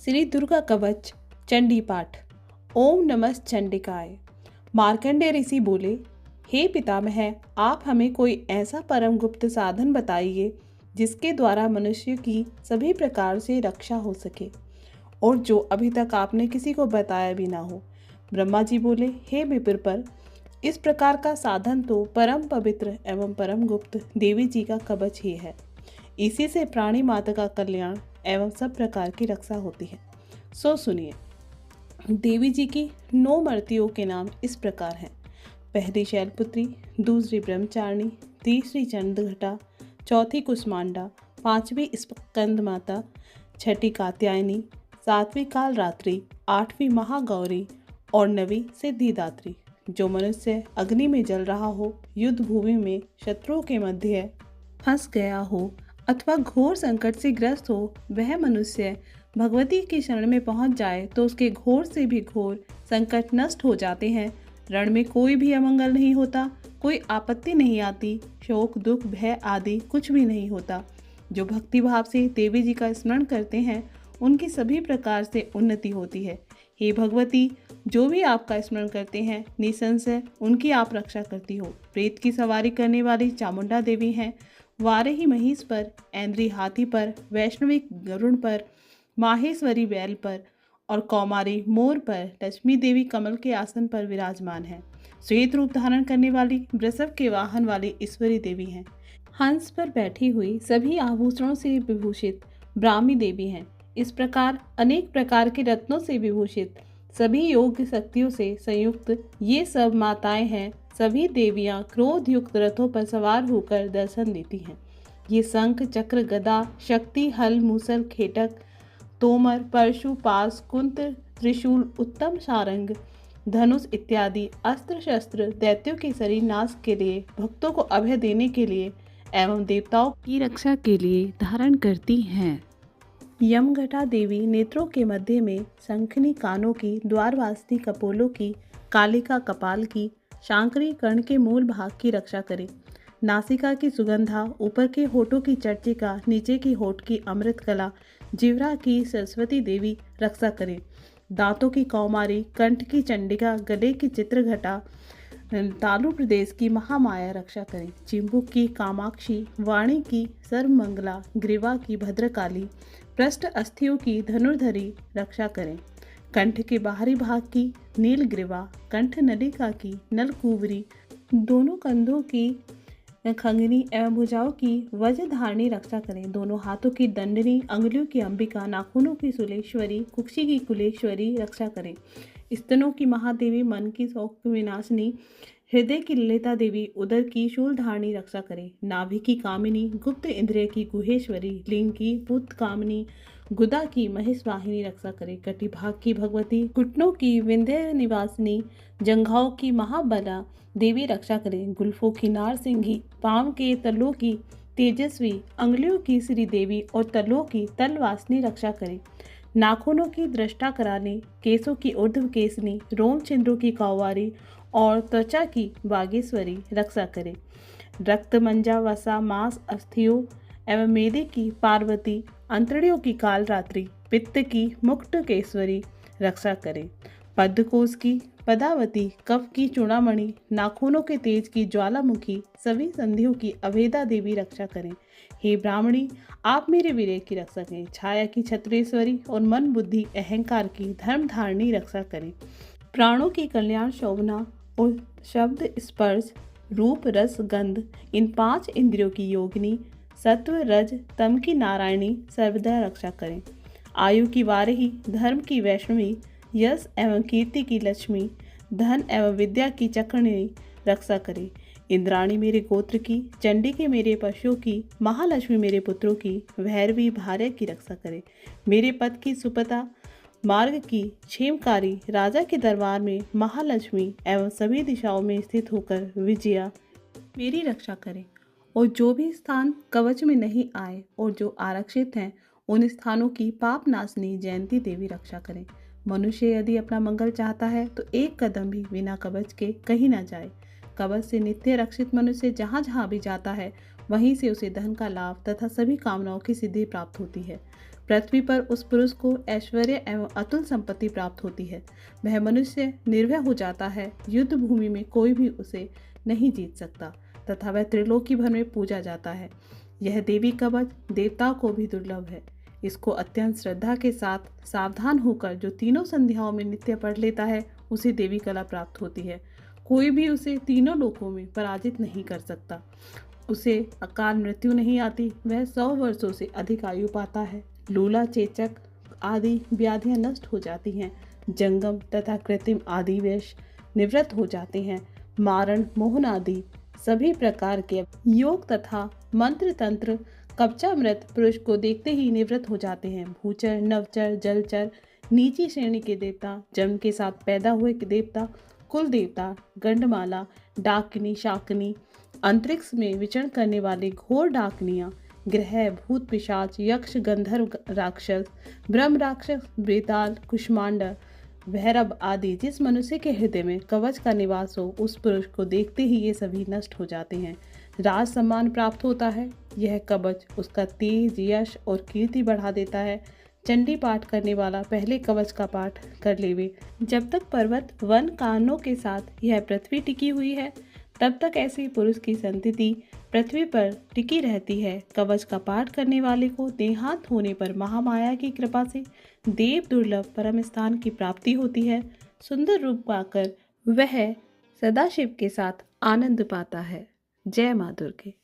श्री दुर्गा कवच चंडी पाठ। ओम नमः चंडिकाय। मार्कंडेय ऋषि बोले, हे पितामह, आप हमें कोई ऐसा परम गुप्त साधन बताइए जिसके द्वारा मनुष्य की सभी प्रकार से रक्षा हो सके और जो अभी तक आपने किसी को बताया भी ना हो। ब्रह्मा जी बोले, हे विप्रपर, इस प्रकार का साधन तो परम पवित्र एवं परम गुप्त देवी जी का कवच ही है। इसी से प्राणी माता का कल्याण एवं सब प्रकार की रक्षा होती है। सो सुनिए। देवी जी की 9 मूर्तियों के नाम इस प्रकार हैं। पहली शैलपुत्री, दूसरी ब्रह्मचारिणी, तीसरी चंद्रघटा, चौथी कुष्मांडा, पांचवी स्कंद माता, छठी कात्यायनी, सातवीं कालरात्रि, आठवीं महागौरी और नवीं सिद्धिदात्री। जो मनुष्य अग्नि में जल रहा हो, युद्ध भूमि में शत्रुओं के मध्य फंस गया हो अथवा घोर संकट से ग्रस्त हो, वह मनुष्य भगवती की शरण में पहुंच जाए तो उसके घोर से भी घोर संकट नष्ट हो जाते हैं। रण में कोई भी अमंगल नहीं होता, कोई आपत्ति नहीं आती, शोक दुख भय आदि कुछ भी नहीं होता। जो भक्ति भाव से देवी जी का स्मरण करते हैं उनकी सभी प्रकार से उन्नति होती है। हे भगवती, जो भी आपका स्मरण करते हैं निसंशय उनकी आप रक्षा करती हो। प्रेत की सवारी करने वाली चामुंडा देवी हैं। वाराही महिष पर, ऐन्द्री हाथी पर, वैष्णवी गरुड़ पर, माहेश्वरी बैल पर और कौमारी मोर पर, लक्ष्मी देवी कमल के आसन पर विराजमान है। श्वेत रूप धारण करने वाली वृषभ के वाहन वाली ईश्वरी देवी हैं। हंस पर बैठी हुई सभी आभूषणों से विभूषित ब्राह्मी देवी हैं। इस प्रकार अनेक प्रकार के रत्नों से विभूषित सभी योग्य शक्तियों से संयुक्त ये सब माताएं हैं। सभी देवियां क्रोध युक्त रथों पर सवार होकर दर्शन देती हैं। ये शंख चक्र गदा शक्ति हल मूसल खेटक तोमर परशु पास कुंत त्रिशूल उत्तम सारंग धनुष इत्यादि अस्त्र शस्त्र दैत्यों के शरीर नाश के लिए, भक्तों को अभय देने के लिए एवं देवताओं की रक्षा के लिए धारण करती हैं। यमघटा देवी नेत्रों के मध्य में, शंखनी कानों की, द्वारवासिनी कपोलों की, कालिका कपाल की, शांकरी कर्ण के मूल भाग की रक्षा करे। नासिका की सुगंधा, ऊपर के होठों की चर्चिका, नीचे की होठ की अमृत कला, जिह्वा की सरस्वती देवी रक्षा करे। दांतों की कौमारी, कंठ की चंडिका, गले की चित्रघटा, तालु प्रदेश की महामाया रक्षा करें। चिंबुक की कामाक्षी, वाणी की सर्वमंगला, ग्रीवा की भद्रकाली, पृष्ठ अस्थियों की धनुर्धरी रक्षा करें। कंठ के बाहरी भाग की नीलग्रीवा, कंठ नलिका की नलकुवरी, दोनों कंधों की खंगनी एवं भुजाओं की वज्रधारणी रक्षा करें। दोनों हाथों की दंडनी, अंगुलियों की अंबिका, नाखूनों की सुलेश्वरी, कुक्षी की कुलेश्वरी रक्षा करें। स्तनों की महादेवी, मन की शौक विनाशिनी, हृदय की ललिता देवी, उदर की शूलधारणी रक्षा करें। नाभि की कामिनी, गुप्त इंद्रिय की गुहेश्वरी, लिंग की पुत कामिनी, गुदा की महेशवाहिनी रक्षा करें। कटिभाग की भगवती, घुटनों की विंध्य निवासिनी, जंघाओं की महाबला देवी रक्षा करें। गुल्फों की नारसिंही, पांव के तलों की तेजस्वी, अंगुलियों की श्री देवी और तलों की तलवासिनी रक्षा करें। नाखूनों की दृष्टा कराने, केसों की ऊर्ध्व केसनी, रोम छिद्रों की कौवारी और त्वचा की बागेश्वरी रक्षा करें। रक्त मंजा वसा मांस अस्थियों एवं मेदे की पार्वती, अंतड़ियों की कालरात्रि, पित्त की मुक्टकेश्वरी रक्षा करें। पद्मकोश की पदावती, कफ की चूड़ामणि, नाखूनों के तेज की ज्वालामुखी, सभी संधियों की अभेदा देवी रक्षा करें। हे ब्राह्मणी, आप मेरे वीर्य की रक्षा करें। छाया की छत्रेश्वरी और मन बुद्धि अहंकार की धर्म धारणी रक्षा करें। प्राणों की कल्याण शोभना और शब्द स्पर्श रूप रस गंध, इन 5 इंद्रियों की योगिनी, सत्व रज तम की नारायणी सर्वदा रक्षा करें। आयु की वारही, धर्म की वैष्णवी, यश एवं कीर्ति की लक्ष्मी, धन एवं विद्या की चक्रणी रक्षा करें। इंद्राणी मेरे गोत्र की, चंडी के मेरे पशुओं की, महालक्ष्मी मेरे पुत्रों की, भैरवी भार्य की रक्षा करें। मेरे पद की सुपता, मार्ग की क्षेमकारी, राजा के दरबार में महालक्ष्मी एवं सभी दिशाओं में स्थित होकर विजया मेरी रक्षा करें। और जो भी स्थान कवच में नहीं आए और जो आरक्षित हैं उन स्थानों की पाप नाशनी जयंती देवी रक्षा करें। मनुष्य यदि अपना मंगल चाहता है तो एक कदम भी बिना कवच के कहीं ना जाए। कवच से नित्य रक्षित मनुष्य जहाँ जहाँ भी जाता है वहीं से उसे धन का लाभ तथा सभी कामनाओं की सिद्धि प्राप्त होती है। पृथ्वी पर उस पुरुष को ऐश्वर्य एवं अतुल संपत्ति प्राप्त होती है। वह मनुष्य निर्भय हो जाता है, युद्ध भूमि में कोई भी उसे नहीं जीत सकता तथा वह त्रिलोकी भर में पूजा जाता है। यह देवी कवच देवताओं को भी दुर्लभ है। इसको अत्यंत श्रद्धा के साथ सावधान होकर जो तीनों संध्याओं में नित्य पढ़ लेता है उसे देवी कला प्राप्त होती है। कोई भी उसे तीनों लोकों में पराजित नहीं कर सकता। उसे अकाल मृत्यु नहीं आती, वह 100 वर्षों से अधिक आयु पाता है। लूला, चेचक आदि व्याधियां नष्ट हो जाती हैं। जंगम तथा कृत्रिम आदि विष निवृत्त हो जाते हैं। मारण, मोहन आदि सभी प्रकार के योग तथा मंत्र तंत्र कवचामृत पुरुष को देखते ही निवृत्त हो जाते हैं। भूचर, नवचर, जलचर, नीची श्रेणी के देवता, जन्म के साथ पैदा हुए देवता, कुल देवता, गंडमाला, डाकिनी, शाकिनी, अंतरिक्ष में विचरण करने वाले घोर डाकनियाँ, ग्रह, भूत, पिशाच, यक्ष, गंधर्व राक्षस, ब्रह्म राक्षस, बेताल, कुष्मांडा, भैरव आदि जिस मनुष्य के हृदय में कवच का निवास हो, उस पुरुष को देखते ही ये सभी नष्ट हो जाते हैं। राज सम्मान प्राप्त होता है। यह कवच उसका तेज, यश और कीर्ति बढ़ा देता है। चंडी पाठ करने वाला पहले कवच का पाठ कर लेवे। जब तक पर्वत, वन, कानों के साथ यह पृथ्वी टिकी हुई है, तब तक ऐसे पुरुष की संतति पृथ्वी पर टिकी रहती है। कवच का पाठ करने वाले को देहांत होने पर महामाया की कृपा से देव दुर्लभ परम स्थान की प्राप्ति होती है। सुंदर रूप पाकर वह सदाशिव के साथ आनंद पाता है। जय माँ दुर्गे।